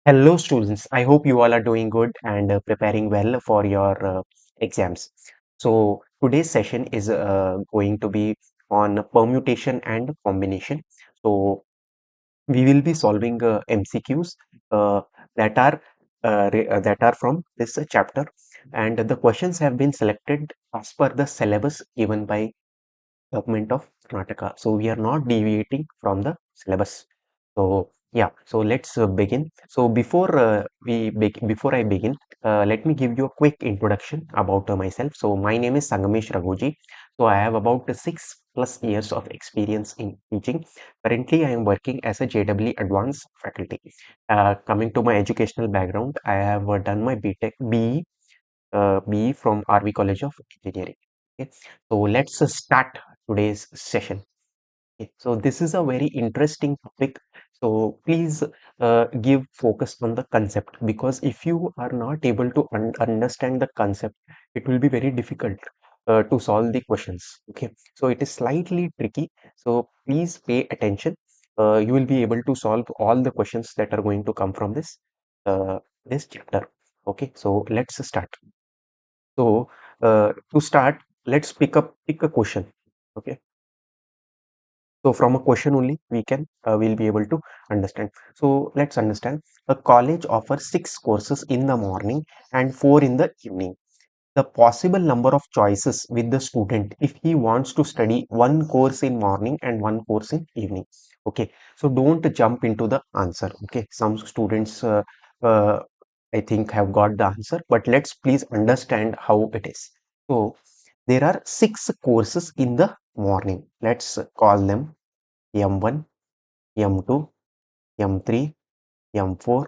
Hello, students. I hope you all are doing good and preparing well for your exams. So, today's session is going to be on permutation and combination. So, we will be solving MCQs uh, that are that are from this chapter, and the questions have been selected as per the syllabus given by Government of Karnataka. So we are not deviating from the syllabus. So yeah, so let's begin. So before I begin, let me give you a quick introduction about myself. So my name is Sangamesh Raghuji. So I have about 6+ years of experience in teaching. Currently, I am working as a JEE Advanced faculty. Coming to my educational background, I have done my BTech BE from RV College of Engineering. Okay. So let's start today's session. Okay. So this is a very interesting topic. So please give focus on the concept, because if you are not able to understand the concept, it will be very difficult to solve the questions. Okay. So it is slightly tricky. So please pay attention. You will be able to solve all the questions that are going to come from this chapter. Okay. So let's start. So to start, let's pick a question. Okay. So from a question only we can we'll be able to understand. So let's understand. A college offers 6 courses in the morning and 4 in the evening. The possible number of choices with the student if he wants to study one course in morning and one course in evening. Okay. So don't jump into the answer. Okay. Some students uh, I think have got the answer, but let's please understand how it is. So there are 6 courses in the morning. Let's call them M1, M2, M3, M4,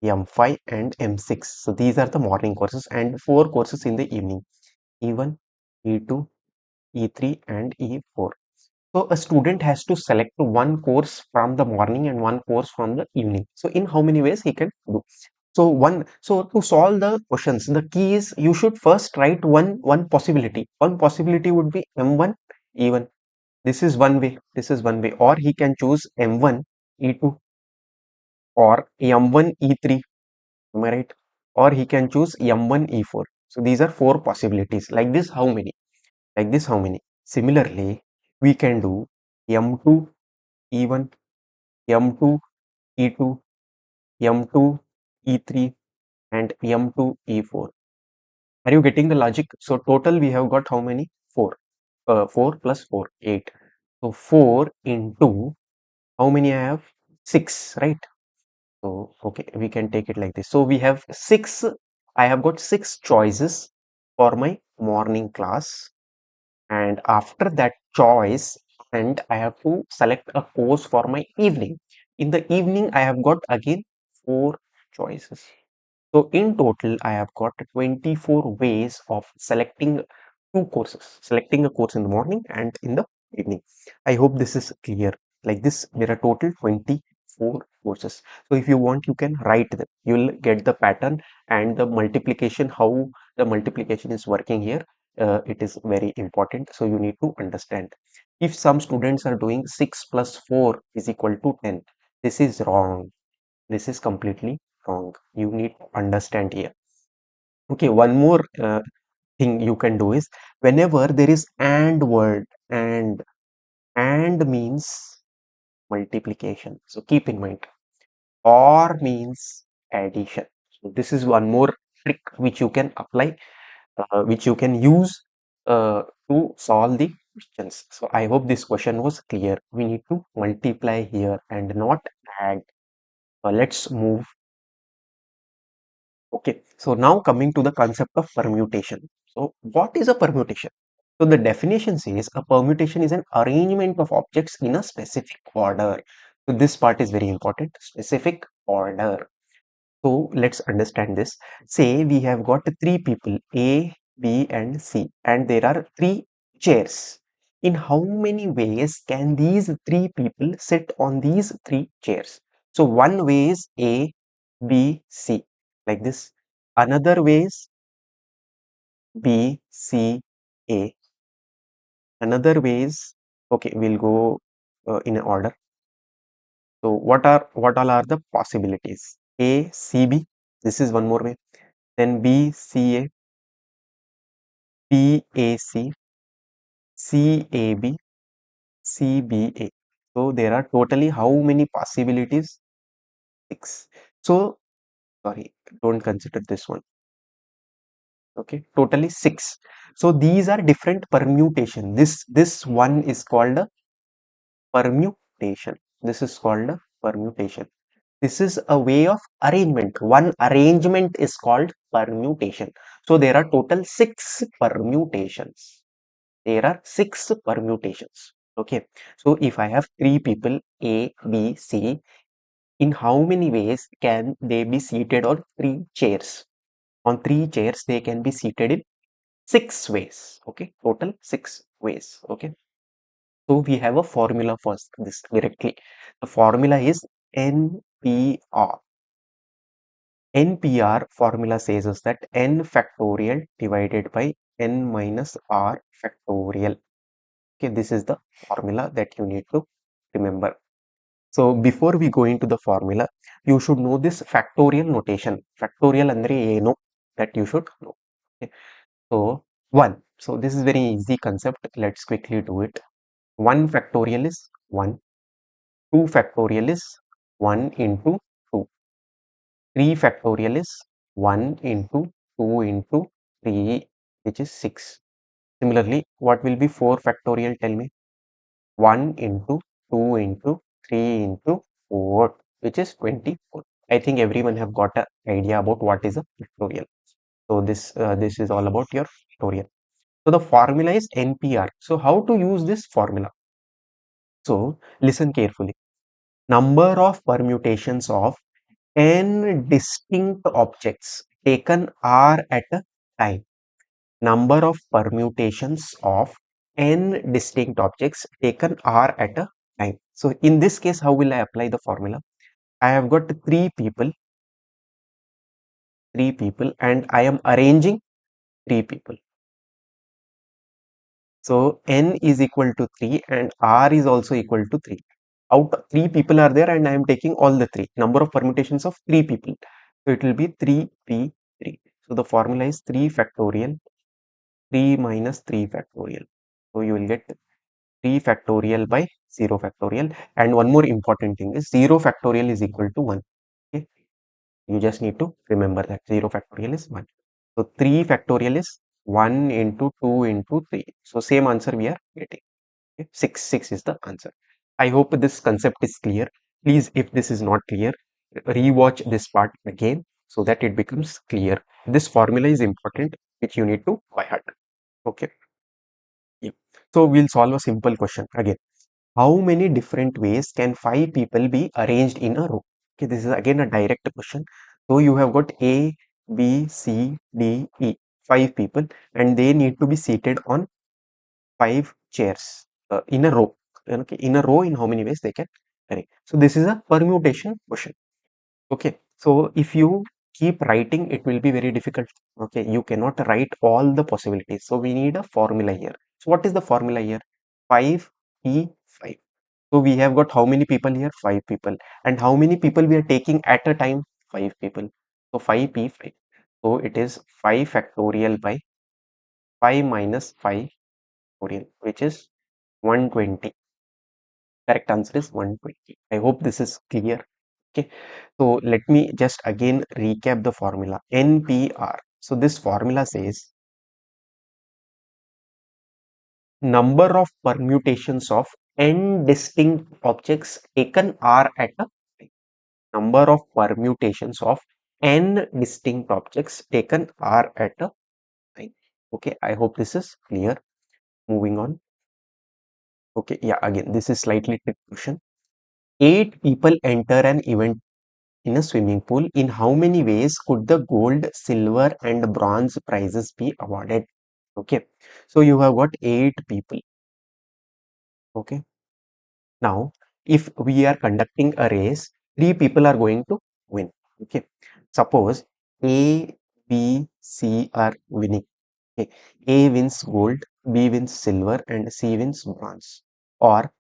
M5 and M6. So these are the morning courses, and 4 courses in the evening: E1, E2, E3 and E4. So a student has to select one course from the morning and one course from the evening. So in how many ways he can do? So to solve the questions, the key is you should first write one possibility. One possibility would be M1, E1. This is one way. This is one way. Or he can choose M1, E2 or M1, E3. Am I right? Or he can choose M1, E4. So these are 4 possibilities. Like this, how many? Like this, how many? Similarly, we can do M2, E1, M2, E2, M2, E3, and M2, E4. Are you getting the logic? So total we have got how many? 4. 4 plus 4, 8. So 4 into how many I have? 6, right? So, okay, we can take it like this. So we have I have got 6 choices for my morning class. And after that choice, and I have to select a course for my evening. In the evening, I have got again 4 choices. So in total, I have got 24 ways of selecting 2 courses, selecting a course in the morning and in the evening. I hope this is clear. Like this, there are total 24 courses. So if you want, you can write them. You will get the pattern and the multiplication, how the multiplication is working here. It is very important. So you need to understand. If some students are doing 6 plus 4 is equal to 10, this is wrong. This is completely wrong. You need to understand here. Okay, one more thing you can do is whenever there is and word, and means multiplication. So keep in mind, or means addition. So this is one more trick which you can apply, which you can use to solve the questions. So I hope this question was clear. We need to multiply here and not add. Let's move. Okay, so now coming to the concept of permutation. So what is a permutation? So the definition says a permutation is an arrangement of objects in a specific order. So this part is very important, specific order. So let's understand this. Say we have got 3 people, A, B and C, and there are 3 chairs. In how many ways can these 3 people sit on these 3 chairs? So one way is A, B, C, like this. Another way is B, C, A. Another way is, okay, we'll go in order. So what all are the possibilities? A, CB. This is one more way. Then B, CA, B, AC, CAB, CBA. So there are totally how many possibilities? Six. So sorry, don't consider this one. Okay, totally six. So these are different permutation. This one is called a permutation. This is called a permutation. This is a way of arrangement. One arrangement is called permutation. So there are total six permutations. There are six permutations. Okay. So if I have three people A, B, C, in how many ways can they be seated on three chairs? On three chairs, they can be seated in six ways. Okay. Total six ways. Okay. So we have a formula for this directly. The formula is NPR. NPR formula says us that n factorial divided by n minus r factorial. Okay, this is the formula that you need to remember. So before we go into the formula, you should know this factorial notation. Factorial andre eno, that you should know. Okay. So 1. So this is very easy concept. Let's quickly do it. 1 factorial is 1. 2 factorial is 1 into 2. 3 factorial is 1 into 2 into 3, which is 6. Similarly, what will be 4 factorial? Tell me. 1 into 2 into 3 into 4, which is 24. I think everyone have got an idea about what is a factorial. So this is all about your factorial. So the formula is NPR. So how to use this formula? So listen carefully. Number of permutations of n distinct objects taken are at a time. Number of permutations of n distinct objects taken are at a time. So in this case, how will I apply the formula? I have got three people, and I am arranging three people. So n is equal to 3 and r is also equal to 3. Out three people are there and I am taking all the three. Number of permutations of three people. So it will be 3p3. So the formula is 3 factorial 3 minus 3 factorial. So you will get 3 factorial by 0 factorial. And one more important thing is 0 factorial is equal to 1. Okay. You just need to remember that 0 factorial is 1. So 3 factorial is 1 into 2 into 3. So same answer we are getting. Okay. 6 is the answer. I hope this concept is clear. Please, if this is not clear, rewatch this part again so that it becomes clear. This formula is important, which you need to by heart. Okay. Yeah. So we'll solve a simple question again. How many different ways can five people be arranged in a row? Okay, this is again a direct question. So you have got A, B, C, D, E, five people, and they need to be seated on five chairs in a row. Okay, in a row, in how many ways they can arrange? So this is a permutation question. Okay, so if you keep writing, it will be very difficult. Okay, you cannot write all the possibilities. So we need a formula here. So what is the formula here? 5p5. So we have got how many people here? Five people. And how many people we are taking at a time? Five people. So 5p5. So it is 5 factorial by 5 minus 5 factorial, which is 120. Correct answer is 120. I hope this is clear. Okay. So let me just again recap the formula. NPR. So this formula says number of permutations of n distinct objects taken are at a number of permutations of n distinct objects taken are at a time. Okay, I hope this is clear. Moving on. Okay, yeah, again, this is slightly trick question. Eight people enter an event in a swimming pool. In how many ways could the gold, silver, and bronze prizes be awarded? Okay, so you have got eight people. Okay, now if we are conducting a race, three people are going to win. Okay, suppose A, B, C are winning. Okay. A wins gold, B wins silver, and C wins bronze. Or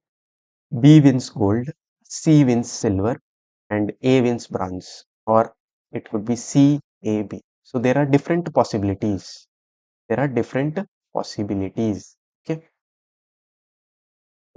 B wins gold, C wins silver, and A wins bronze. or it could be CAB. So there are different possibilities. There are different possibilities. Okay.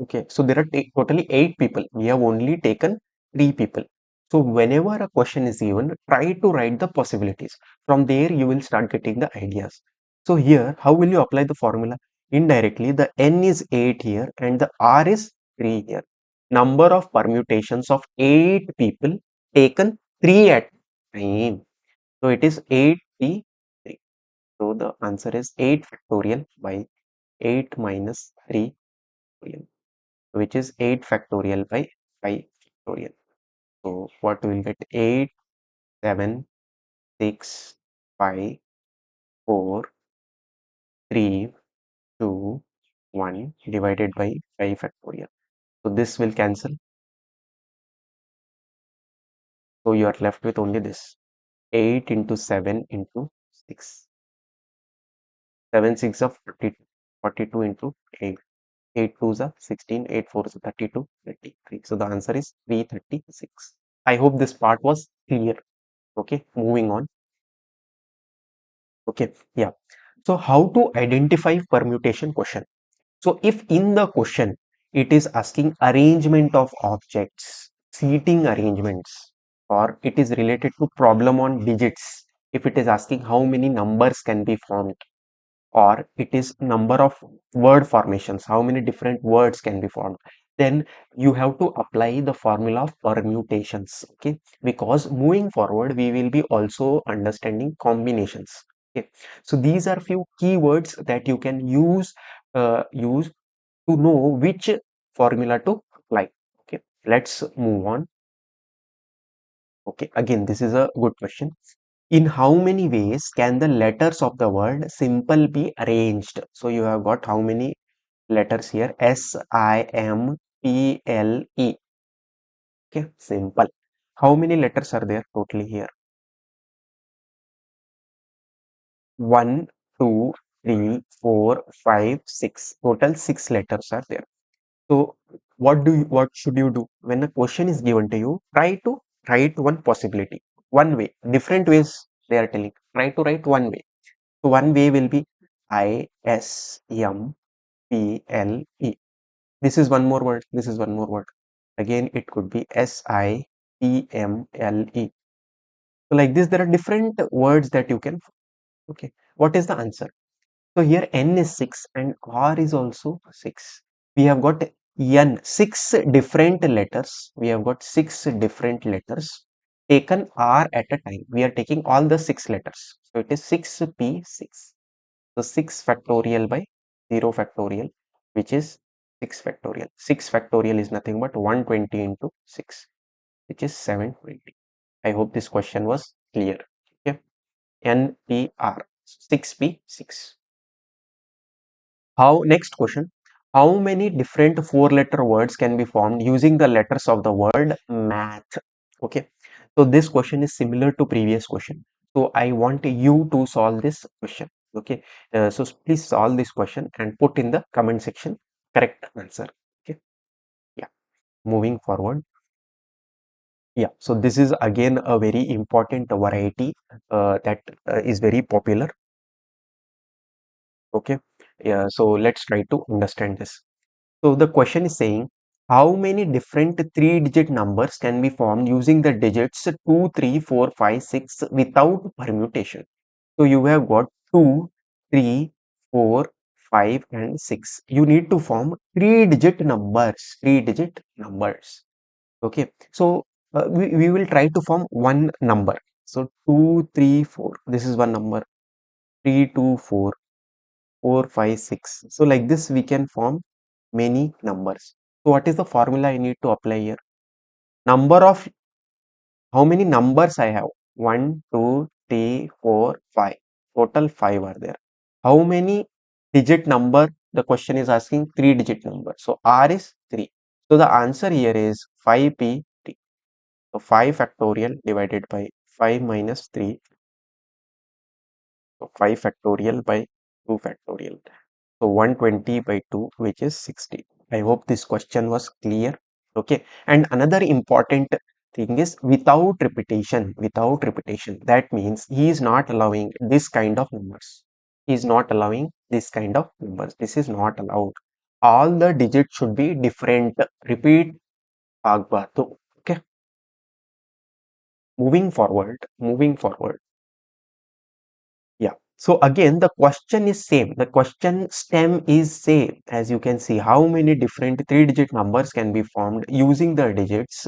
Okay, so there are totally 8 people. We have only taken 3 people. So whenever a question is given, try to write the possibilities. From there, you will start getting the ideas. So here, how will you apply the formula? Indirectly, the n is 8 here and the r is 3 here. Number of permutations of 8 people taken 3 at time. So it is 8 3. So the answer is 8 factorial by 8 minus 3 factorial, which is 8 factorial by 5 factorial. So what we will get? 8, 7, 6, 5, 4, 3, 2, 1 divided by 5 factorial. So this will cancel. So you are left with only this 8 into 7 into 6. 7 6 of 42, 42 into 8. 8 2s are 16, 8 4s are 32, 33. So the answer is 336. I hope this part was clear. Okay, moving on. Okay, yeah. So how to identify permutation question? So if in the question it is asking arrangement of objects, seating arrangements, or it is related to problem on digits, if it is asking how many numbers can be formed, or it is number of word formations, how many different words can be formed, then you have to apply the formula of permutations. Okay, because moving forward we will be also understanding combinations. Okay, so these are few keywords that you can use to know which formula to apply. Okay, let's move on. Okay, again this is a good question. In how many ways can the letters of the word simple be arranged? So you have got how many letters here? SIMPLE. Okay, simple. How many letters are there totally here? 1, 2, 3, 4, 5, 6. Total 6 letters are there. So what should you do when a question is given to you? Try to write one possibility, one way. Different ways they are telling. Try to write one way. So one way will be ISMPLE. This is one more word. This is one more word. Again, it could be SIPMLE. So like this, there are different words that you can. Okay, what is the answer? So here n is 6 and r is also 6. We have got n, 6 different letters. We have got 6 different letters taken r at a time. We are taking all the 6 letters. So it is 6p6. So 6 factorial by 0 factorial, which is 6 factorial. 6 factorial is nothing but 120 into 6, which is 720. I hope this question was clear. Okay. NPR 6p6. How, next question, how many different 4-letter words can be formed using the letters of the word math? Okay, so this question is similar to previous question. So I want you to solve this question. Okay, so please solve this question and put in the comment section correct answer. Okay, yeah, moving forward. Yeah, so this is again a very important variety that is very popular. Okay, yeah, so let's try to understand this. So the question is saying how many different 3-digit numbers can be formed using the digits 2, 3, 4, 5, 6 without permutation. So you have got 2, 3, 4, 5 and 6. You need to form 3-digit numbers, 3-digit numbers. Okay, so we will try to form one number. So 2, 3, 4. This is one number. 3, 2, 4. 4, 5, 6. So like this we can form many numbers. So what is the formula I need to apply here? Number of, how many numbers I have? 1, 2, 3, 4, 5. Total 5 are there. How many digit number? The question is asking 3-digit number. So R is 3. So the answer here is 5p3. So 5 factorial divided by 5 minus 3. So 5 factorial by 2 factorial. So 120 by 2, which is 60. I hope this question was clear. Okay. And another important thing is without repetition. That means he is not allowing this kind of numbers. He is not allowing this kind of numbers. This is not allowed. All the digits should be different. Repeat ಆಗ್ಬಾರ್ದು. Okay. Moving forward. Yeah. So again, the question is same. The question stem is same. As you can see, how many different three-digit numbers can be formed using the digits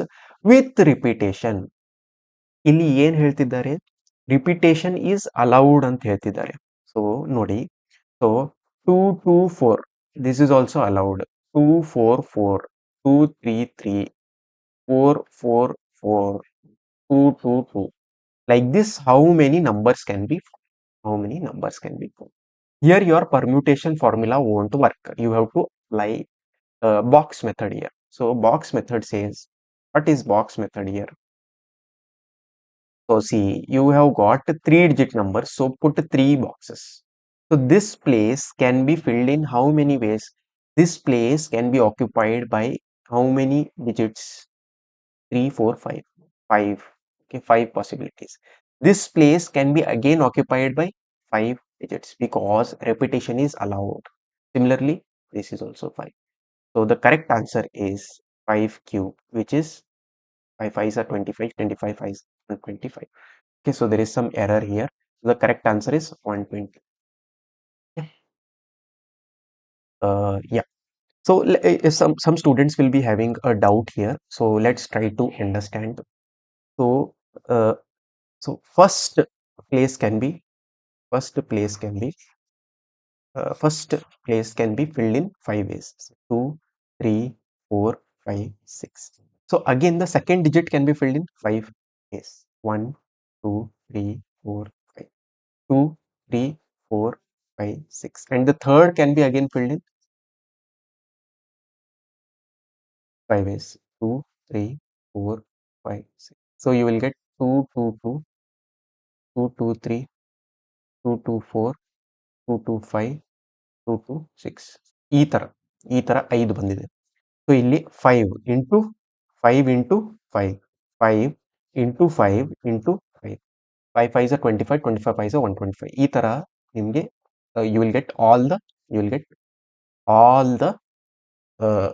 with repetition. ಇಲ್ಲಿ ಏನ್ ಹೇಳ್ತಿದ್ದಾರೆ? Repetition is allowed ಅಂತ ಹೇಳ್ತಿದ್ದಾರೆ. So ನೋಡಿ. So 2 2 4. This is also allowed. 2 4 4. 2 3 3. 4 4 4. 2 2 2. Like this, how many numbers can be formed? How many numbers can be formed? Here your permutation formula won't work. You have to apply box method here. So box method says, what is box method here? So see, you have got three-digit numbers, so put three boxes. So this place can be filled in how many ways? This place can be occupied by how many digits? 3, 4, 5. 5. Okay, 5 possibilities. This place can be again occupied by 5 digits because repetition is allowed. Similarly, this is also 5. So the correct answer is 5 cube, which is 5 5s are 25, 25 5s are 25. Okay, so there is some error here. The correct answer is 120. Yeah. So some students will be having a doubt here. So let's try to understand. So uh, so place can be first place can be first place can be filled in 5 ways. So 2, 3, 4, 5, 6. So again the second digit can be filled in 5 ways. 1, 2, 3, 4, 5. 2, 3, 4, 5, 6. And the third can be again filled in 5 ways. 2, 3, 4, 5, 6. So you will get 2, 2, 2, 2, 2, 3, 2, 2, 4, 2, 2, 5, 2, 2, 6. ಈ ತರ 5 ಬಂದಿದೆ. So ಇಲ್ಲಿ 5 into 5 into 5 5 into 5 into 5 5 5 is 25 25 5 is 125. ಈ ತರ ನಿಮಗೆ you will get all the uh,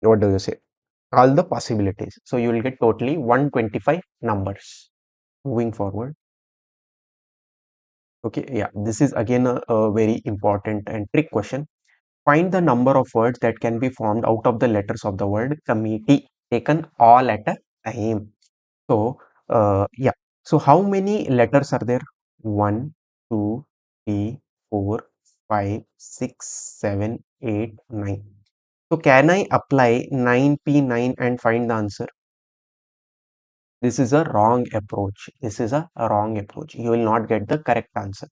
what do you say, all the possibilities. So you will get totally 125 numbers. Moving forward. Okay, yeah, this is again a very important and trick question. Find the number of words that can be formed out of the letters of the word committee taken all at a time. So yeah, so how many letters are there? 1 2 3 4 5 6 7 8 9. So can I apply 9p9 and find the answer? This is a wrong approach. This is a wrong approach. You will not get the correct answer.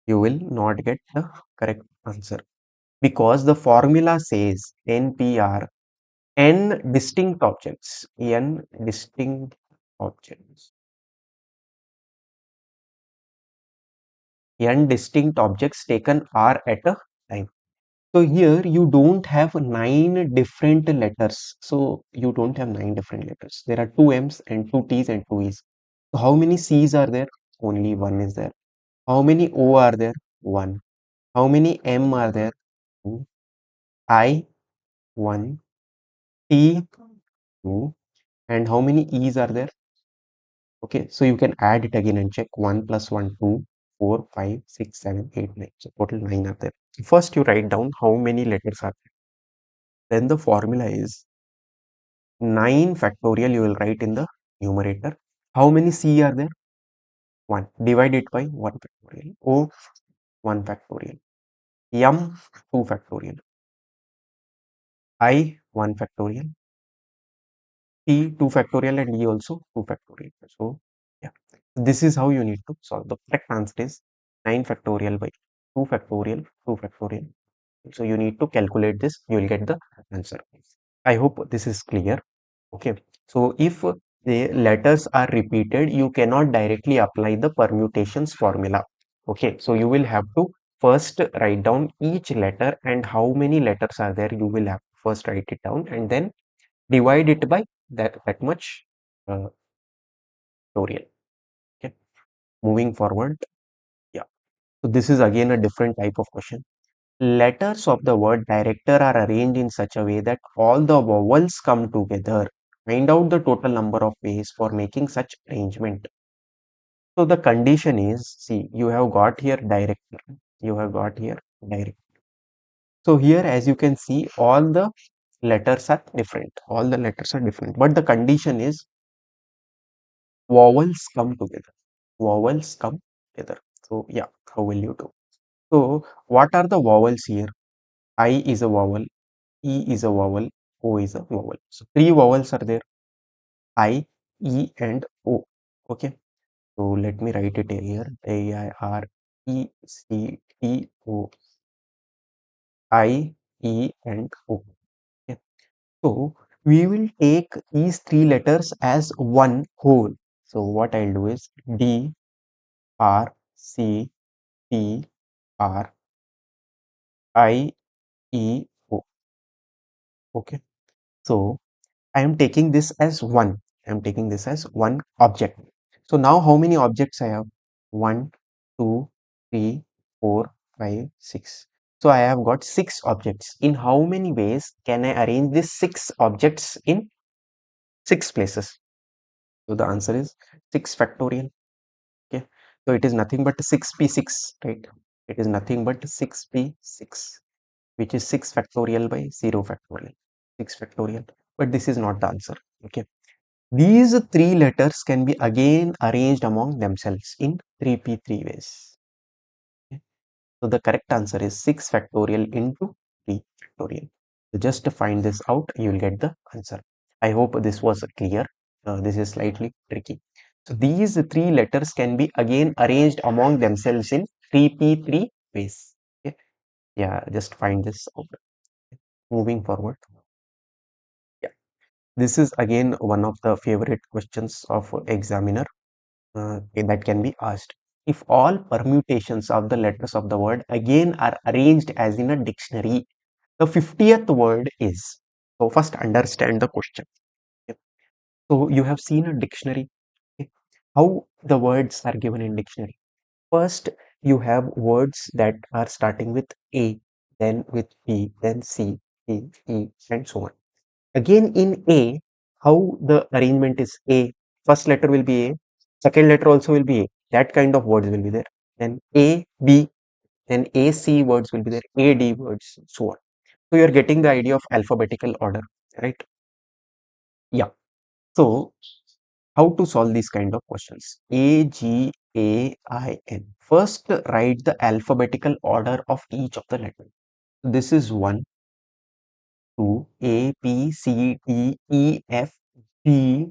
You will not get the correct answer because the formula says NPR, n distinct objects, n distinct objects, n distinct objects taken are at a time. So here you don't have 9 different letters. So you don't have 9 different letters. There are two M's and two T's and two E's. So how many C's are there? Only one is there. How many O are there? One. How many M are there? Two. I, one. T, two. And how many E's are there? Okay, so you can add it again and check. 1 plus 1, 2, 4, 5, 6, 7, 8, 9. So total 9 are there. First you write down how many letters are there. Then the formula is 9 factorial you will write in the numerator. How many C are there? 1. Divide it by 1 factorial. O 1 factorial. M 2 factorial. I 1 factorial. T 2 factorial and E also 2 factorial. So yeah, this is how you need to solve. The correct answer is 9 factorial by 2 factorial 2 factorial. So you need to calculate this, you will get the answer. I hope this is clear. Okay, so if the letters are repeated, you cannot directly apply the permutations formula. Okay, so you will have to first write down each letter and how many letters are there. You will have to first write it down and then divide it by that much factorial. Okay, moving forward. Yeah. So this is again a different type of question. Letters of the word director are arranged in such a way that all the vowels come together. Find out the total number of ways for making such arrangement. So the condition is, see, you have got here director. You have got here director. So here, as you can see, all the letters are different. All the letters are different. But the condition is vowels come together. Vowels come together. So yeah, how will you do? So what are the vowels here? I is a vowel, E is a vowel, O is a vowel. So three vowels are there, I, E and O. Okay. So let me write it here. A, I, R, E, C, T, O, I, E and O. Okay. So we will take these three letters as one whole. So what I'll do is D, R, C, T, R, I, E, O. Okay. So I am taking this as one. I am taking this as one object. So now how many objects I have? One, two, three, four, five, six. So I have got six objects. In how many ways can I arrange these six objects in six places? So the answer is 6 factorial. Okay. So it is nothing but 6p6, right? It is nothing but 6p6, which is 6 factorial by 0 factorial. 6 factorial. But this is not the answer. Okay. These three letters can be again arranged among themselves in 3p3 ways. Okay. So the correct answer is 6 factorial into 3 factorial. So just to find this out, you will get the answer. I hope this was clear. This is slightly tricky. So these three letters can be again arranged among themselves in 3p3 ways. Okay. Yeah, just find this out. Moving forward. Yeah. This is again one of the favorite questions of examiner that can be asked. If all permutations of the letters of the word again are arranged as in a dictionary, the 50th word is. So first understand the question. Okay. So you have seen a dictionary. Okay. How the words are given in dictionary. First, you have words that are starting with A, then with B, then C, D, E, and so on. Again in A, how the arrangement is A, first letter will be A, second letter also will be A. That kind of words will be there. Then A, B, then A, C words will be there, A, D words, so on. So you are getting the idea of alphabetical order, right? Yeah. So how to solve these kind of questions? A, G, A, I, N. First, write the alphabetical order of each of the letters. This is 1, 2, A, B, C, D, E, F, G,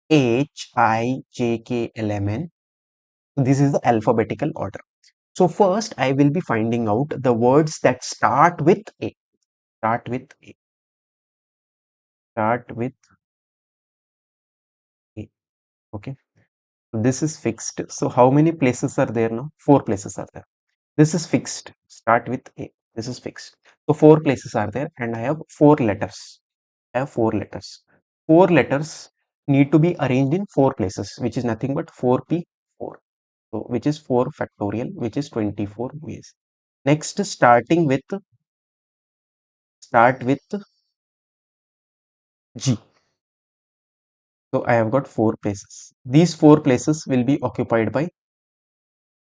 H, I, J, K, L, M, N. This is the alphabetical order. So first I will be finding out the words that start with A. Start with A. Start with A. Okay. This is fixed. So how many places are there now? Four places are there. This is fixed. Start with A. This is fixed. So four places are there and I have four letters. I have four letters. Four letters need to be arranged in four places, which is nothing but 4p4. So which is 4 factorial, which is 24 ways. Next, start with G. So I have got four places. These four places will be occupied by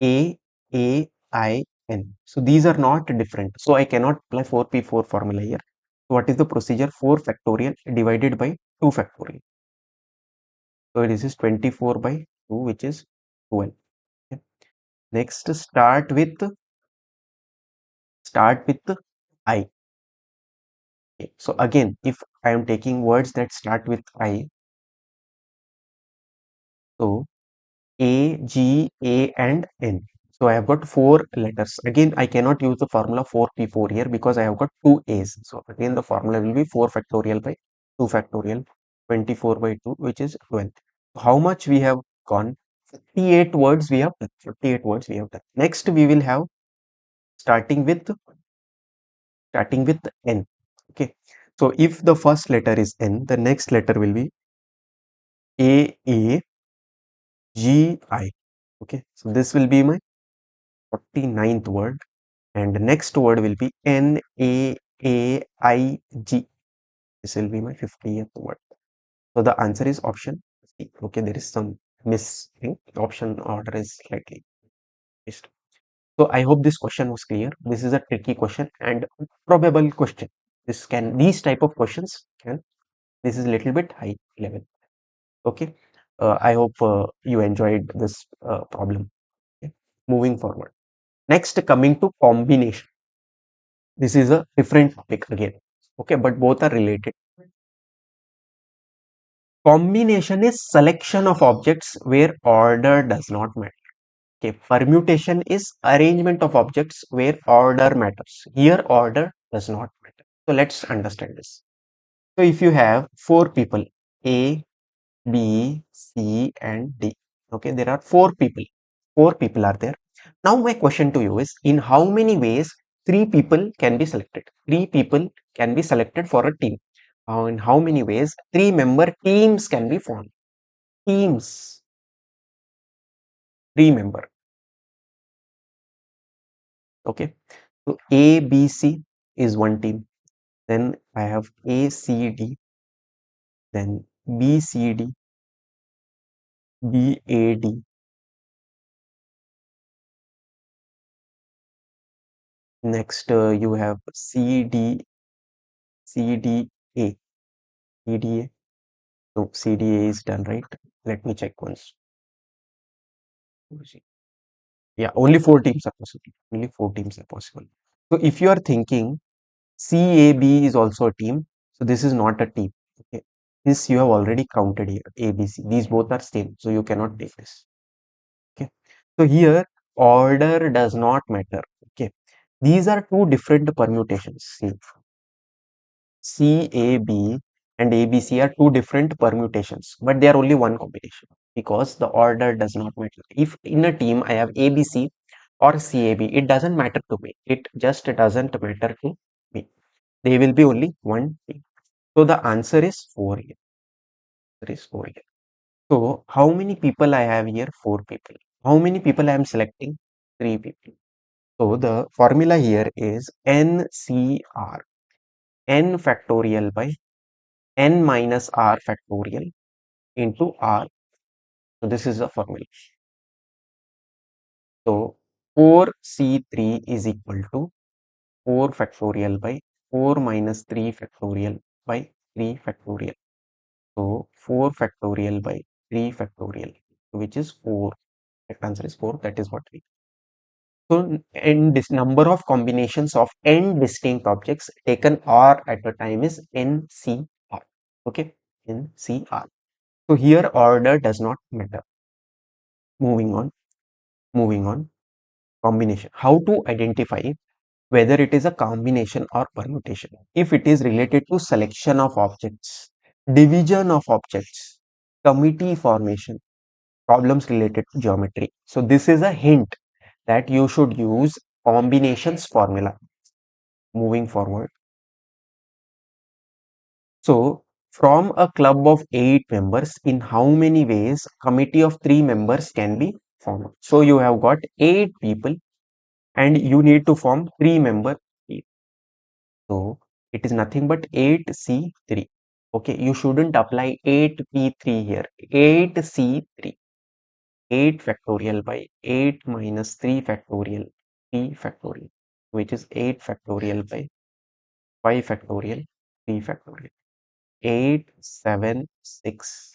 A, A, I, N. So these are not different. So I cannot apply 4p4 formula here. So what is the procedure? 4 factorial divided by 2 factorial. So this is 24 by 2, which is 12. Okay. Next, start with I. Okay. So again, if I am taking words that start with I, so A, G, A and N. So I have got four letters. Again, I cannot use the formula 4p4 here because I have got two A's. So again, the formula will be 4 factorial by 2 factorial, 24 by 2, which is 12. How much we have gone? 58 words we have done. 58 words we have done. Next, we will have starting with N. Okay. So if the first letter is N, the next letter will be A, A, G-I. Okay, so this will be my 49th word, and the next word will be N-A-A-I-G. This will be my 50th word. So the answer is option C. Okay, there is some missing. Option order is slightly missed. So I hope this question was clear. This is a tricky question and probable question. These type of questions can, this is a little bit high level. Okay. I hope you enjoyed this problem. Okay. Moving forward. Next, coming to combination. This is a different topic again. Okay, but both are related. Combination is selection of objects where order does not matter. Okay, permutation is arrangement of objects where order matters. Here, order does not matter. So let's understand this. So if you have four people, A, B, C, and D. Okay, there are four people. Four people are there. Now my question to you is, in how many ways three people can be selected? Three people can be selected for a team. In how many ways three-member teams can be formed? Teams, three-member. Okay. So A, B, C is one team. Then I have A, C, D. Then B, C, D, B, A, D. Next, you have C, D, C, D, A. C, D, A. No, C, D, A is done, right? Let me check once. Yeah, only four teams are possible. Only four teams are possible. So if you are thinking CAB is also a team, so this is not a team. Okay, this you have already counted here. ABC. These both are same, so you cannot take this. Okay, so here order does not matter. Okay, these are two different permutations. See, CAB and ABC are two different permutations, but they are only one combination because the order does not matter. If in a team I have ABC or CAB, it doesn't matter to me. It just doesn't matter to me. They will be only one team. So the answer is 4 here. There is 4 here. So how many people I have here? 4 people. How many people I am selecting? 3 people. So the formula here is NCR. N factorial by N minus R factorial into R. So this is the formula. So 4C3 is equal to 4 factorial by 4 minus 3 factorial by 3 factorial. So 4 factorial by 3 factorial, which is 4. Correct answer is 4. That is what we. So n this number of combinations of n distinct objects taken R at a time is NCR. Okay, NCR. So here order does not matter. Moving on, moving on. Combination. How to identify whether it is a combination or permutation? If it is related to selection of objects, division of objects, committee formation, problems related to geometry. So this is a hint that you should use combinations formula moving forward. So from a club of 8 members, in how many ways committee of 3 members can be formed? So you have got 8 people and you need to form 3 member team. So it is nothing but 8C3. Okay, you shouldn't apply 8P3 here. 8C3. 8 factorial by 8 minus 3 factorial p factorial, which is 8 factorial by 5 factorial p factorial. 8, 7, 6,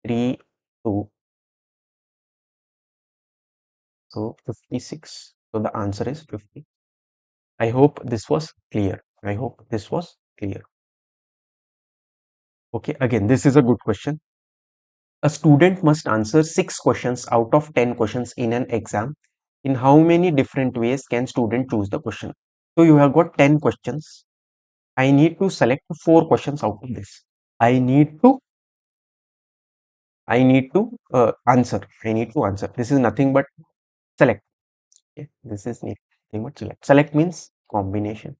3, 2. So 56. So the answer is 50. I hope this was clear. I hope this was clear. Okay, again, this is a good question. A student must answer 6 questions out of 10 questions in an exam. In how many different ways can student choose the question? So you have got 10 questions. I need to select 4 questions out of this. I need to answer. I need to answer. This is nothing but select. Okay? This is nothing but select. Select means combination.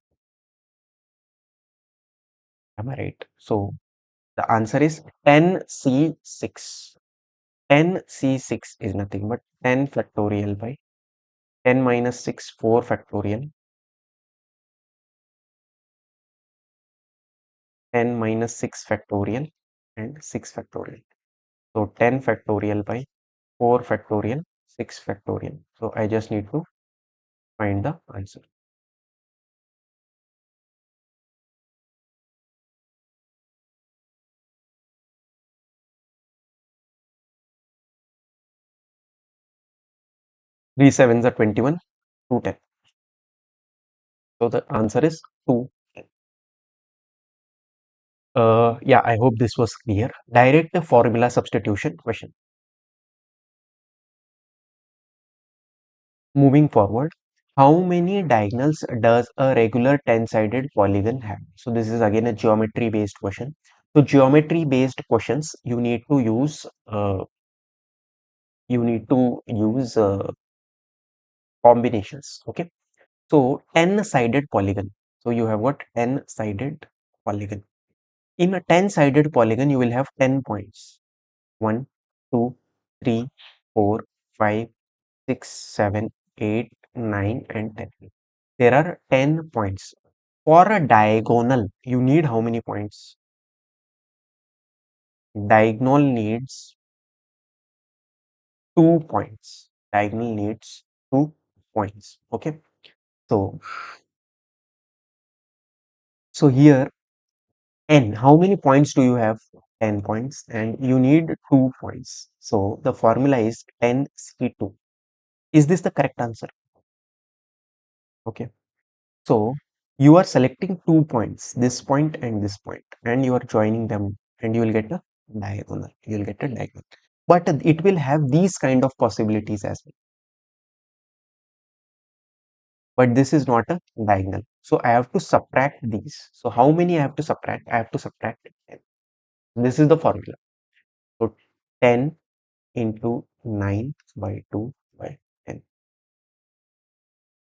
Am I right? So the answer is 10C6. 10 C6 is nothing but 10 factorial by 10 minus 6, 4 factorial, 10 minus 6 factorial, and 6 factorial. So 10 factorial by 4 factorial, 6 factorial. So I just need to find the answer. 3 sevens are 21, 210. So the answer is 2. Yeah, I hope this was clear. Direct formula substitution question. Moving forward, how many diagonals does a regular 10-sided polygon have? So this is again a geometry based question. So geometry based questions, you need to use combinations. Okay. So 10-sided polygon. So you have what? 10-sided polygon. In a 10-sided polygon, you will have 10 points. 1, 2, 3, 4, 5, 6, 7, 8, 9, and 10. There are 10 points. For a diagonal, you need how many points? Diagonal needs 2 points. Diagonal needs 2 points. Okay. So, so here n, how many points do you have? 10 points, and you need 2 points. So the formula is 10C2. Is this the correct answer? Okay. So you are selecting 2 points, this point and this point, and you are joining them, and you will get a diagonal. You will get a diagonal. But it will have these kind of possibilities as well. But this is not a diagonal. So I have to subtract these. So how many I have to subtract? I have to subtract 10. This is the formula. So 10 into 9 by 2 by 10.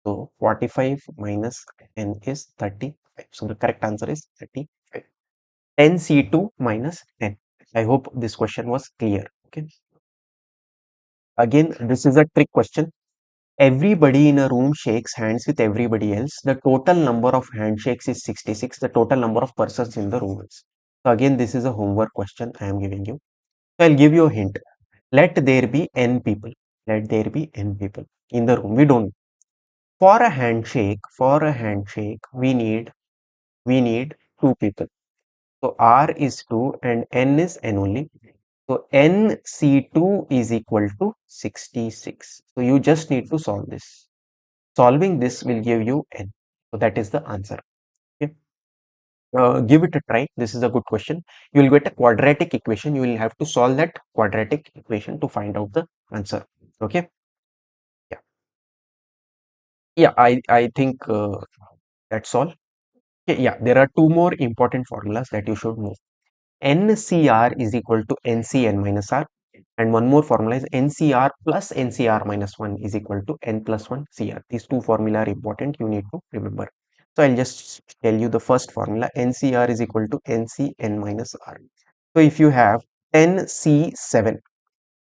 So 45 minus 10 is 35. So the correct answer is 35. 10C2 minus 10. I hope this question was clear. Okay. Again, this is a trick question. Everybody in a room shakes hands with everybody else. The total number of handshakes is 66. The total number of persons in the room is. So again, this is a homework question I am giving you. So I'll give you a hint. Let there be n people. Let there be n people in the room. We don't. For a handshake, we need two people. So R is 2 and N is N only. So NC2 is equal to 66. So you just need to solve this. Solving this will give you N. So that is the answer. Okay. Give it a try. This is a good question. You will get a quadratic equation. You will have to solve that quadratic equation to find out the answer. Okay. Yeah. Yeah. I think that's all. Okay, yeah. There are two more important formulas that you should know. NCR is equal to NCN minus R, and one more formula is NCR plus NCR minus 1 is equal to N plus 1 CR. These two formula are important, you need to remember. So I'll just tell you the first formula. NCR is equal to NCN minus R. So if you have 10C7,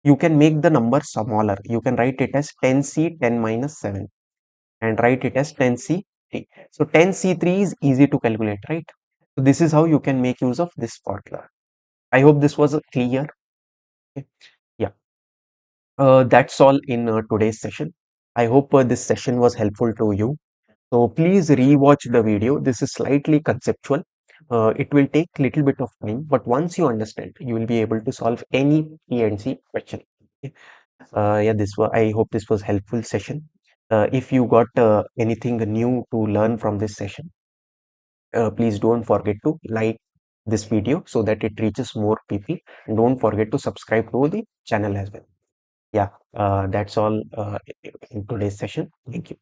you can make the number smaller. You can write it as 10C 10 minus 7 and write it as 10C3. So 10C3 is easy to calculate, right? So this is how you can make use of this formula. I hope this was clear. Okay. Yeah, that's all in today's session. I hope this session was helpful to you. So please rewatch the video. This is slightly conceptual. It will take little bit of time, but once you understand, you will be able to solve any P&C question. Okay. Yeah, I hope this was helpful session. If you got anything new to learn from this session, please don't forget to like this video so that it reaches more people. And don't forget to subscribe to the channel as well. Yeah, that's all in today's session. Thank you.